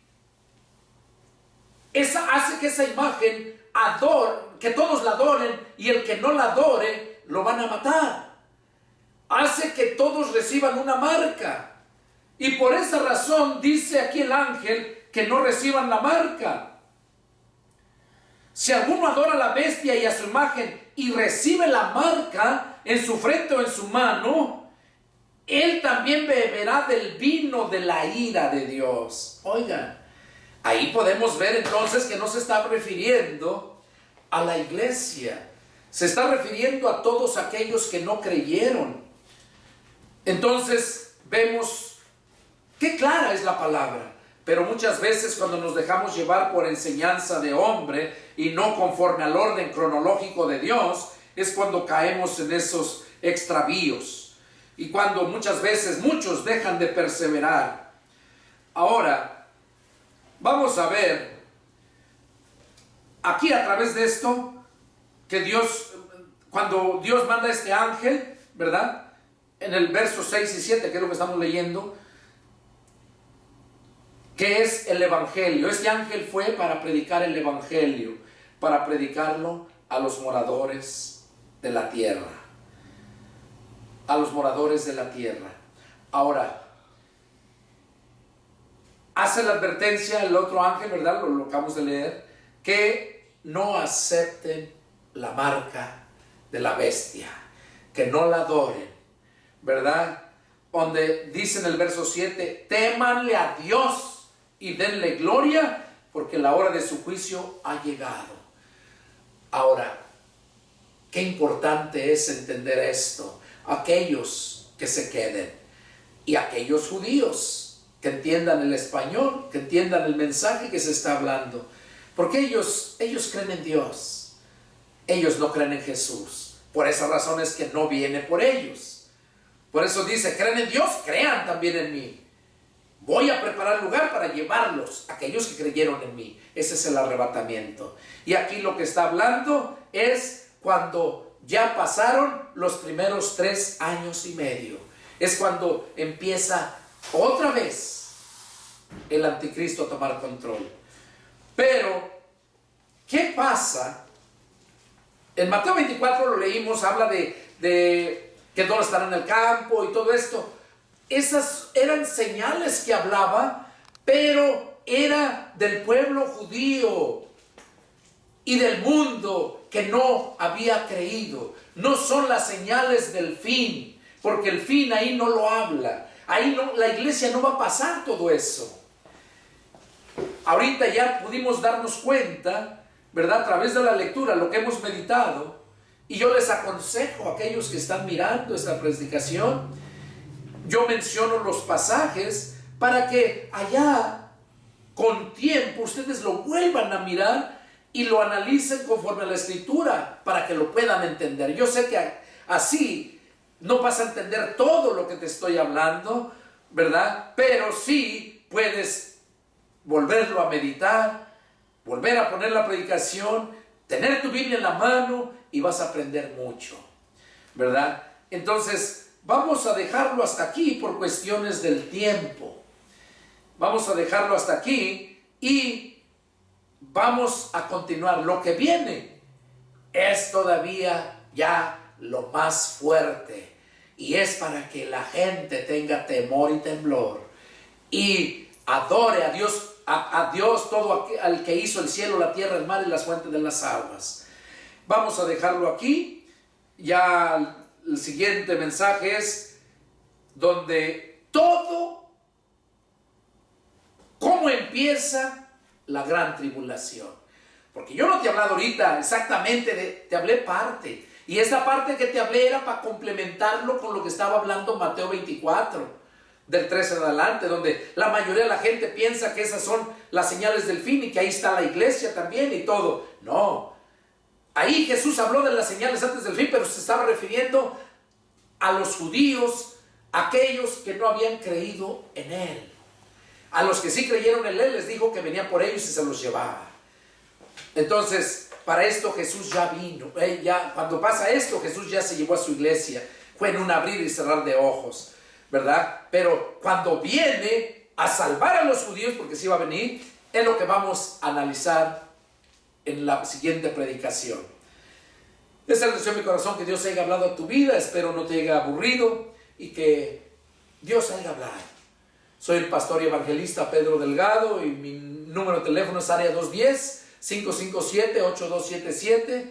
hace que esa imagen que todos la adoren, y el que no la adore lo van a matar. Hace que todos reciban una marca, y por esa razón dice aquí el ángel que no reciban la marca. Si alguno adora a la bestia y a su imagen y recibe la marca en su frente o en su mano, él también beberá del vino de la ira de Dios. Oigan, ahí podemos ver entonces que no se está refiriendo a la iglesia, se está refiriendo a todos aquellos que no creyeron. Entonces vemos qué clara es la palabra, pero muchas veces cuando nos dejamos llevar por enseñanza de hombre y no conforme al orden cronológico de Dios, es cuando caemos en esos extravíos y cuando muchas veces muchos dejan de perseverar. Ahora, vamos a ver aquí a través de esto que Dios, cuando Dios manda a este ángel, ¿verdad? En el verso 6 y 7, que es lo que estamos leyendo, que es el evangelio. Este ángel fue para predicar el evangelio, para predicarlo a los moradores de la tierra. A los moradores de la tierra. Ahora, hace la advertencia el otro ángel, ¿verdad? Lo acabamos de leer, que no acepten la marca de la bestia, que no la adoren, ¿verdad? Donde dice en el verso 7, témanle a Dios y denle gloria, porque la hora de su juicio ha llegado. Ahora, qué importante es entender esto. Aquellos que se queden y aquellos judíos que entiendan el español, que entiendan el mensaje que se está hablando, porque ellos creen en Dios, ellos no creen en Jesús. Por esa razón es que no viene por ellos. Por eso dice, creen en Dios, crean también en mí. Voy a preparar lugar para llevarlos, aquellos que creyeron en mí. Ese es el arrebatamiento. Y aquí lo que está hablando es cuando ya pasaron los primeros 3 años y medio. Es cuando empieza otra vez el anticristo a tomar control. Pero, ¿qué pasa? En Mateo 24 lo leímos, habla de que todos estarán en el campo y todo esto. Esas eran señales que hablaba, pero era del pueblo judío y del mundo que no había creído. No son las señales del fin, porque el fin ahí no lo habla. Ahí no, la iglesia no va a pasar todo eso. Ahorita ya pudimos darnos cuenta, ¿verdad? A través de la lectura, lo que hemos meditado. Y yo les aconsejo a aquellos que están mirando esta predicación, yo menciono los pasajes para que allá con tiempo ustedes lo vuelvan a mirar y lo analicen conforme a la escritura para que lo puedan entender. Yo sé que así no vas a entender todo lo que te estoy hablando, ¿verdad? Pero sí puedes volverlo a meditar, volver a poner la predicación, tener tu Biblia en la mano y vas a aprender mucho, ¿verdad? Entonces, vamos a dejarlo hasta aquí por cuestiones del tiempo. Vamos a dejarlo hasta aquí y vamos a continuar. Lo que viene es todavía ya lo más fuerte. Y es para que la gente tenga temor y temblor. Y adore a Dios todo al que hizo el cielo, la tierra, el mar y las fuentes de las aguas. Vamos a dejarlo aquí. Ya el siguiente mensaje es donde todo empieza la gran tribulación. Porque yo no te he hablado ahorita exactamente, te hablé parte. Y esta parte que te hablé era para complementarlo con lo que estaba hablando Mateo 24, del 13 en adelante, donde la mayoría de la gente piensa que esas son las señales del fin y que ahí está la iglesia también y todo. No, ahí Jesús habló de las señales antes del fin, pero se estaba refiriendo a los judíos, aquellos que no habían creído en Él. A los que sí creyeron en Él les dijo que venía por ellos y se los llevaba. Entonces, para esto Jesús ya vino. Cuando pasa esto, Jesús ya se llevó a su iglesia. Fue en un abrir y cerrar de ojos, ¿verdad? Pero cuando viene a salvar a los judíos, porque sí va a venir, es lo que vamos a analizar en la siguiente predicación. Esa es la deseo de mi corazón, que Dios haya hablado a tu vida. Espero no te haya aburrido y que Dios haya hablado. Soy el pastor y evangelista Pedro Delgado y mi número de teléfono es área 210-557-8277.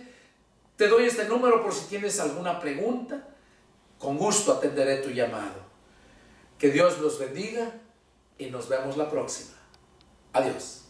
Te doy este número por si tienes alguna pregunta. Con gusto atenderé tu llamado. Que Dios los bendiga y nos vemos la próxima. Adiós.